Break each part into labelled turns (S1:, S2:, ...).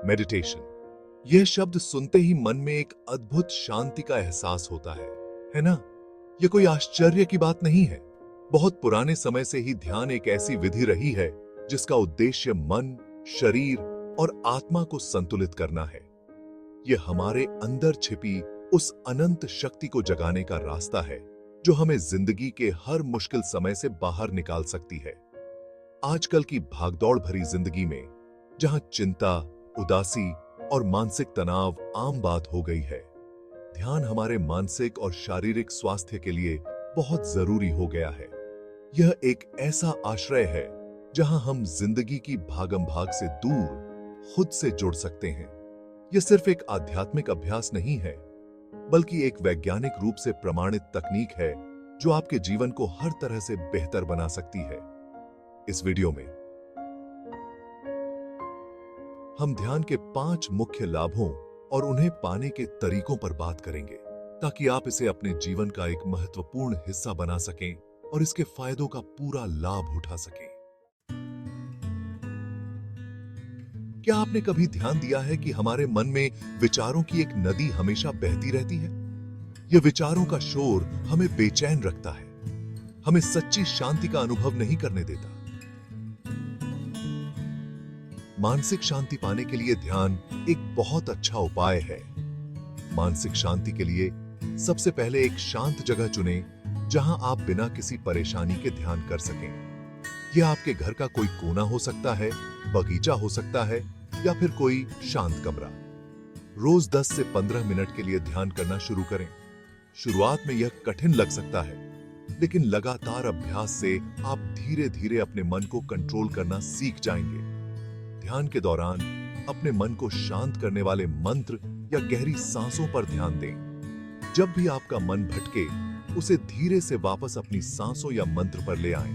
S1: Meditation. यह शब्द सुनते ही मन में एक अद्भुत शांति का एहसास होता है ना? यह कोई आश्चर्य की बात नहीं है। बहुत पुराने समय से ही ध्यान एक ऐसी विधि रही है जिसका उद्देश्य मन, शरीर और आत्मा को संतुलित करना है। यह हमारे अंदर छिपी उस अनंत शक्ति को जगाने का रास्ता है जो हमें जिंदगी के हर मुश्किल समय से बाहर निकाल सकती है। आजकल की भागदौड़ भरी जिंदगी में जहां चिंता, उदासी और मानसिक तनाव आम बात हो गई है, ध्यान हमारे मानसिक और शारीरिक स्वास्थ्य के लिए बहुत जरूरी हो गया है। यह एक ऐसा आश्रय है जहां हम जिंदगी की भागम भाग से दूर खुद से जुड़ सकते हैं। यह सिर्फ एक आध्यात्मिक अभ्यास नहीं है, बल्कि एक वैज्ञानिक रूप से प्रमाणित तकनीक है जो आपके जीवन को हर तरह से बेहतर बना सकती है। इस वीडियो में हम ध्यान के 5 मुख्य लाभों और उन्हें पाने के तरीकों पर बात करेंगे, ताकि आप इसे अपने जीवन का एक महत्वपूर्ण हिस्सा बना सकें और इसके फायदों का पूरा लाभ उठा सकें। क्या आपने कभी ध्यान दिया है कि हमारे मन में विचारों की एक नदी हमेशा बहती रहती है? यह विचारों का शोर हमें बेचैन रखता है, हमें सच्ची शांति का अनुभव नहीं करने देता। मानसिक शांति पाने के लिए ध्यान एक बहुत अच्छा उपाय है। मानसिक शांति के लिए सबसे पहले एक शांत जगह चुनें जहां आप बिना किसी परेशानी के ध्यान कर सकें। यह आपके घर का कोई कोना हो सकता है, बगीचा हो सकता है या फिर कोई शांत कमरा। रोज 10 से 15 मिनट के लिए ध्यान करना शुरू करें। शुरुआत में यह कठिन लग सकता है, लेकिन लगातार अभ्यास से आप धीरे धीरे अपने मन को कंट्रोल करना सीख जाएंगे। ध्यान के दौरान अपने मन को शांत करने वाले मंत्र या गहरी सांसों पर ध्यान दें। जब भी आपका मन भटके, उसे धीरे से वापस अपनी सांसों या मंत्र पर ले आएं।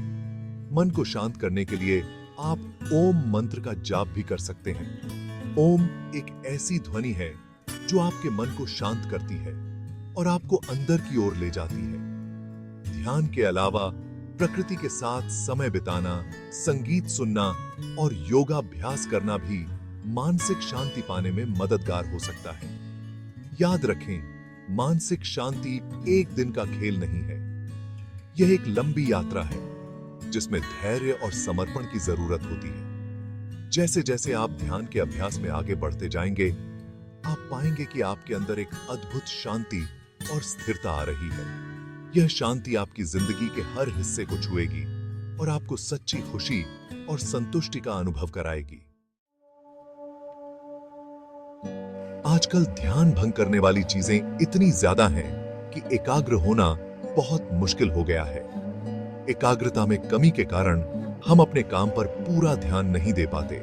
S1: मन को शांत करने के लिए आप ओम मंत्र का जाप भी कर सकते हैं। ओम एक ऐसी ध्वनि है जो आपके मन को शांत करती है और आपको अंदर की ओर ले जाती है। ध्यान के अलावा प्रकृति के साथ समय बिताना, संगीत सुनना और योगाभ्यास करना भी मानसिक शांति पाने में मददगार हो सकता है। याद रखें, मानसिक शांति एक दिन का खेल नहीं है। यह एक लंबी यात्रा है जिसमें धैर्य और समर्पण की जरूरत होती है। जैसे जैसे आप ध्यान के अभ्यास में आगे बढ़ते जाएंगे, आप पाएंगे कि आपके अंदर एक अद्भुत शांति और स्थिरता आ रही है। यह शांति आपकी जिंदगी के हर हिस्से को छुएगी और आपको सच्ची खुशी और संतुष्टि का अनुभव कराएगी। आजकल ध्यान भंग करने वाली चीजें इतनी ज्यादा हैं कि एकाग्र होना बहुत मुश्किल हो गया है। एकाग्रता में कमी के कारण हम अपने काम पर पूरा ध्यान नहीं दे पाते,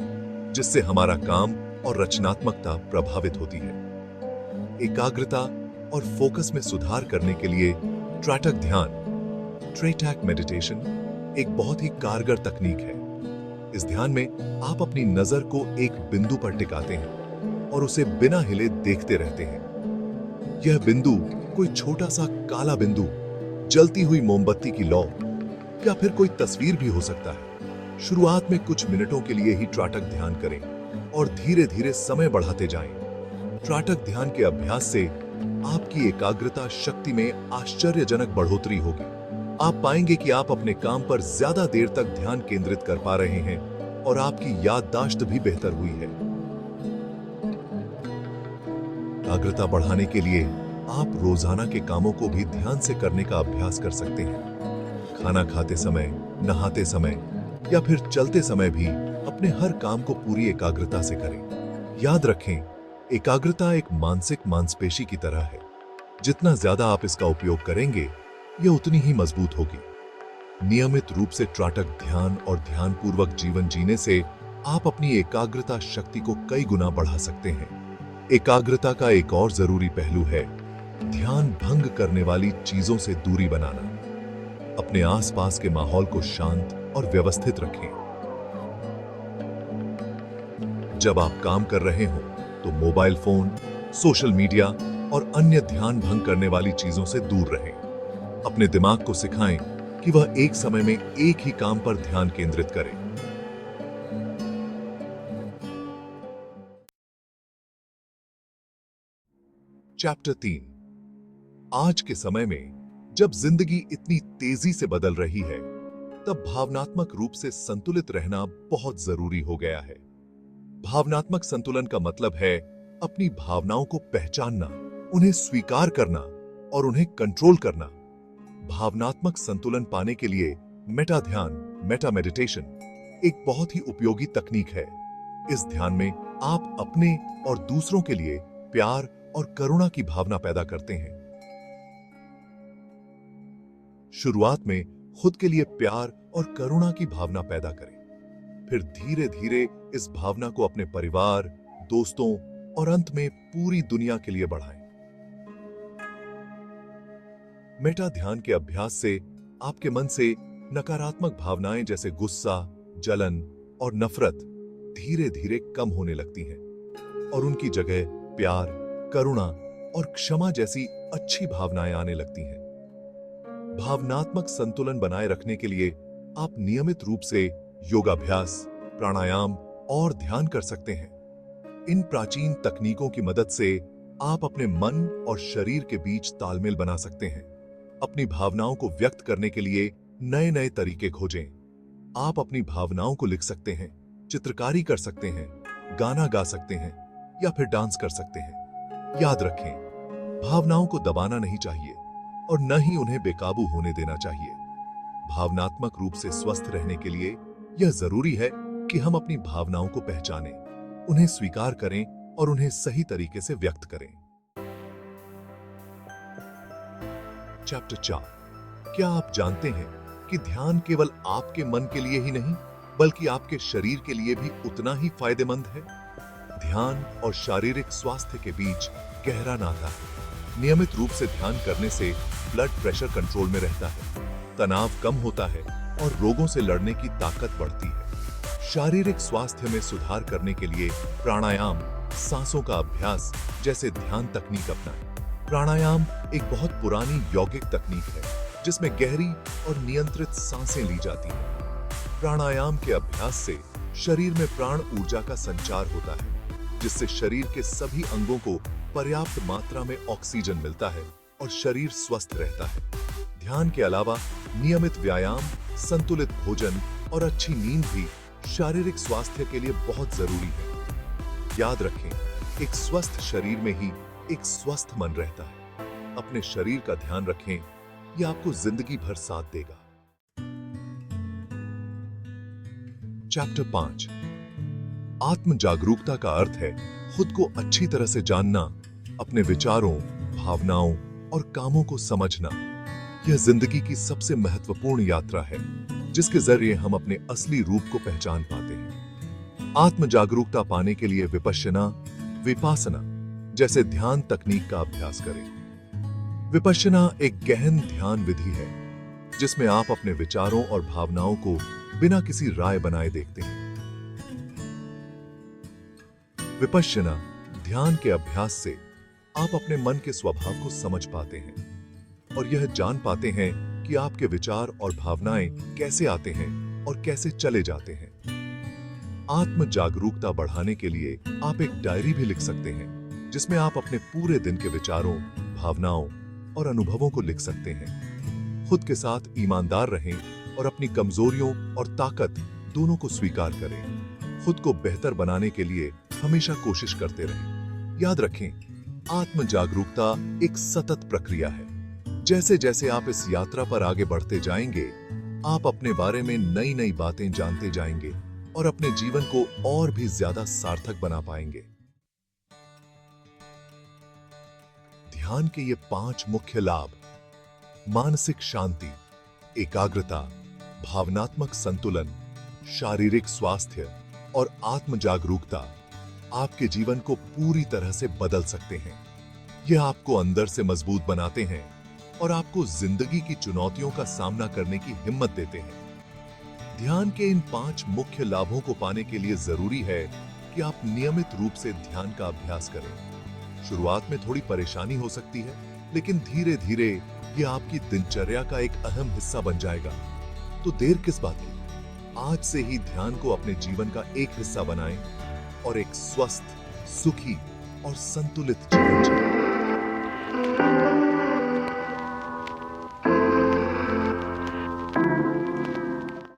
S1: जिससे हमारा काम और रचनात्मकता प्रभावित होती है। एकाग्रता और फोकस में सुधार करने के लिए त्राटक ध्यान, ट्रेटैक मेडिटेशन एक बहुत ही कारगर तकनीक है। इस ध्यान में आप अपनी नजर को एक बिंदु पर टिकाते हैं और उसे बिना हिले देखते रहते हैं। यह बिंदु कोई छोटा सा काला बिंदु, जलती हुई मोमबत्ती की लौ या फिर कोई तस्वीर भी हो सकता है। शुरुआत में कुछ मिनटों के लिए ही त्राटक ध्यान करें और धीरे धीरे समय बढ़ाते जाएं। त्राटक ध्यान के अभ्यास से आपकी एकाग्रता शक्ति में आश्चर्यजनक बढ़ोतरी होगी। आप पाएंगे कि आप अपने काम पर ज्यादा देर तक ध्यान केंद्रित कर पा रहे हैं और आपकी याददाश्त भी बेहतर हुई है। एकाग्रता बढ़ाने के लिए आप रोजाना के कामों को भी ध्यान से करने का अभ्यास कर सकते हैं। खाना खाते समय, नहाते समय या फिर चलते समय भी अपने हर काम को पूरी एकाग्रता से करें। याद रखें, एकाग्रता एक मानसिक मांसपेशी की तरह है। जितना ज्यादा आप इसका उपयोग करेंगे, यह उतनी ही मजबूत होगी। नियमित रूप से त्राटक ध्यान और ध्यानपूर्वक जीवन जीने से आप अपनी एकाग्रता शक्ति को कई गुना बढ़ा सकते हैं। एकाग्रता का एक और जरूरी पहलू है ध्यान भंग करने वाली चीजों से दूरी बनाना। अपने आसपास के माहौल को शांत और व्यवस्थित रखें। जब आप काम कर रहे हो तो मोबाइल फोन, सोशल मीडिया और अन्य ध्यान भंग करने वाली चीजों से दूर रहें। अपने दिमाग को सिखाएं कि वह एक समय में एक ही काम पर ध्यान केंद्रित करे। चैप्टर 3। आज के समय में जब जिंदगी इतनी तेजी से बदल रही है, तब भावनात्मक रूप से संतुलित रहना बहुत जरूरी हो गया है। भावनात्मक संतुलन का मतलब है अपनी भावनाओं को पहचानना, उन्हें स्वीकार करना और उन्हें कंट्रोल करना। भावनात्मक संतुलन पाने के लिए मेटा ध्यान, मेटा मेडिटेशन एक बहुत ही उपयोगी तकनीक है। इस ध्यान में आप अपने और दूसरों के लिए प्यार और करुणा की भावना पैदा करते हैं। शुरुआत में खुद के लिए प्यार और करुणा की भावना पैदा करें, फिर धीरे धीरे इस भावना को अपने परिवार, दोस्तों और अंत में पूरी दुनिया के लिए बढ़ाएं। मेटा ध्यान के अभ्यास से आपके मन से नकारात्मक भावनाएं जैसे गुस्सा, जलन और नफरत धीरे धीरे कम होने लगती हैं और उनकी जगह प्यार, करुणा और क्षमा जैसी अच्छी भावनाएं आने लगती हैं। भावनात्मक संतुलन बनाए रखने के लिए आप नियमित रूप से योगाभ्यास, प्राणायाम और ध्यान कर सकते हैं। इन प्राचीन तकनीकों की मदद से आप अपने मन और शरीर के बीच तालमेल बना सकते हैं। अपनी भावनाओं को व्यक्त करने के लिए नए नए तरीके खोजें। आप अपनी भावनाओं को लिख सकते हैं, चित्रकारी कर सकते हैं, गाना गा सकते हैं या फिर डांस कर सकते हैं। याद रखें, भावनाओं को दबाना नहीं चाहिए और न ही उन्हें बेकाबू होने देना चाहिए। भावनात्मक रूप से स्वस्थ रहने के लिए यह जरूरी है कि हम अपनी भावनाओं को पहचानें, उन्हें स्वीकार करें और उन्हें सही तरीके से व्यक्त करें। चैप्टर 4। क्या आप जानते हैं कि ध्यान केवल आपके मन के लिए ही नहीं, बल्कि आपके शरीर के लिए भी उतना ही फायदेमंद है? ध्यान और शारीरिक स्वास्थ्य के बीच गहरा नाता है। नियमित रूप से ध्यान करने से ब्लड प्रेशर कंट्रोल में रहता है, तनाव कम होता है और रोगों से लड़ने की ताकत बढ़ती है। शारीरिक स्वास्थ्य में सुधार करने के लिए प्राणायाम, सांसों का अभ्यास जैसे ध्यान तकनीक अपनाएं। प्राणायाम एक बहुत पुरानी यौगिक तकनीक है जिसमें गहरी और नियंत्रित सांसें ली जाती हैं। प्राणायाम के अभ्यास से शरीर में प्राण ऊर्जा का संचार होता है, जिससे शरीर के सभी अंगों को पर्याप्त मात्रा में ऑक्सीजन मिलता है और शरीर स्वस्थ रहता है। ध्यान के अलावा नियमित व्यायाम, संतुलित भोजन और अच्छी नींद भी शारीरिक स्वास्थ्य के लिए बहुत जरूरी है। याद रखें, एक स्वस्थ शरीर में ही एक स्वस्थ मन रहता है। अपने शरीर का ध्यान रखें, यह आपको जिंदगी भर साथ देगा। चैप्टर 5। आत्म जागरूकता का अर्थ है खुद को अच्छी तरह से जानना, अपने विचारों, भावनाओं और कामों को समझना। यह जिंदगी की सबसे महत्वपूर्ण यात्रा है जिसके जरिए हम अपने असली रूप को पहचान पाते हैं। आत्म जागरूकता पाने के लिए विपश्यना, विपासना जैसे ध्यान तकनीक का अभ्यास करें। विपश्यना एक गहन ध्यान विधि है जिसमें आप अपने विचारों और भावनाओं को बिना किसी राय बनाए देखते हैं। विपश्यना ध्यान के अभ्यास से आप अपने मन के स्वभाव को समझ पाते हैं और यह जान पाते हैं कि आपके विचार और भावनाएं कैसे आते हैं और कैसे चले जाते हैं। आत्म जागरूकता बढ़ाने के लिए आप एक डायरी भी लिख सकते हैं जिसमें आप अपने पूरे दिन के विचारों, भावनाओं और अनुभवों को लिख सकते हैं। खुद के साथ ईमानदार रहें और अपनी कमजोरियों और ताकत दोनों को स्वीकार करें। खुद को बेहतर बनाने के लिए हमेशा कोशिश करते रहें। याद रखें, आत्म जागरूकता एक सतत प्रक्रिया है। जैसे जैसे आप इस यात्रा पर आगे बढ़ते जाएंगे, आप अपने बारे में नई नई बातें जानते जाएंगे और अपने जीवन को और भी ज्यादा सार्थक बना पाएंगे। ध्यान के ये 5 मुख्य लाभ, मानसिक शांति, एकाग्रता, भावनात्मक संतुलन, शारीरिक स्वास्थ्य और आत्म जागरूकता आपके जीवन को पूरी तरह से बदल सकते हैं। यह आपको अंदर से मजबूत बनाते हैं और आपको जिंदगी की चुनौतियों का सामना करने की हिम्मत देते हैं। ध्यान के इन 5 मुख्य लाभों को पाने के लिए जरूरी है कि आप नियमित रूप से ध्यान का अभ्यास करें। शुरुआत में थोड़ी परेशानी हो सकती है, लेकिन धीरे धीरे यह आपकी दिनचर्या का एक अहम हिस्सा बन जाएगा। तो देर किस बात की? आज से ही ध्यान को अपने जीवन का एक हिस्सा बनाएं और एक स्वस्थ, सुखी और संतुलित जीवन जिएं।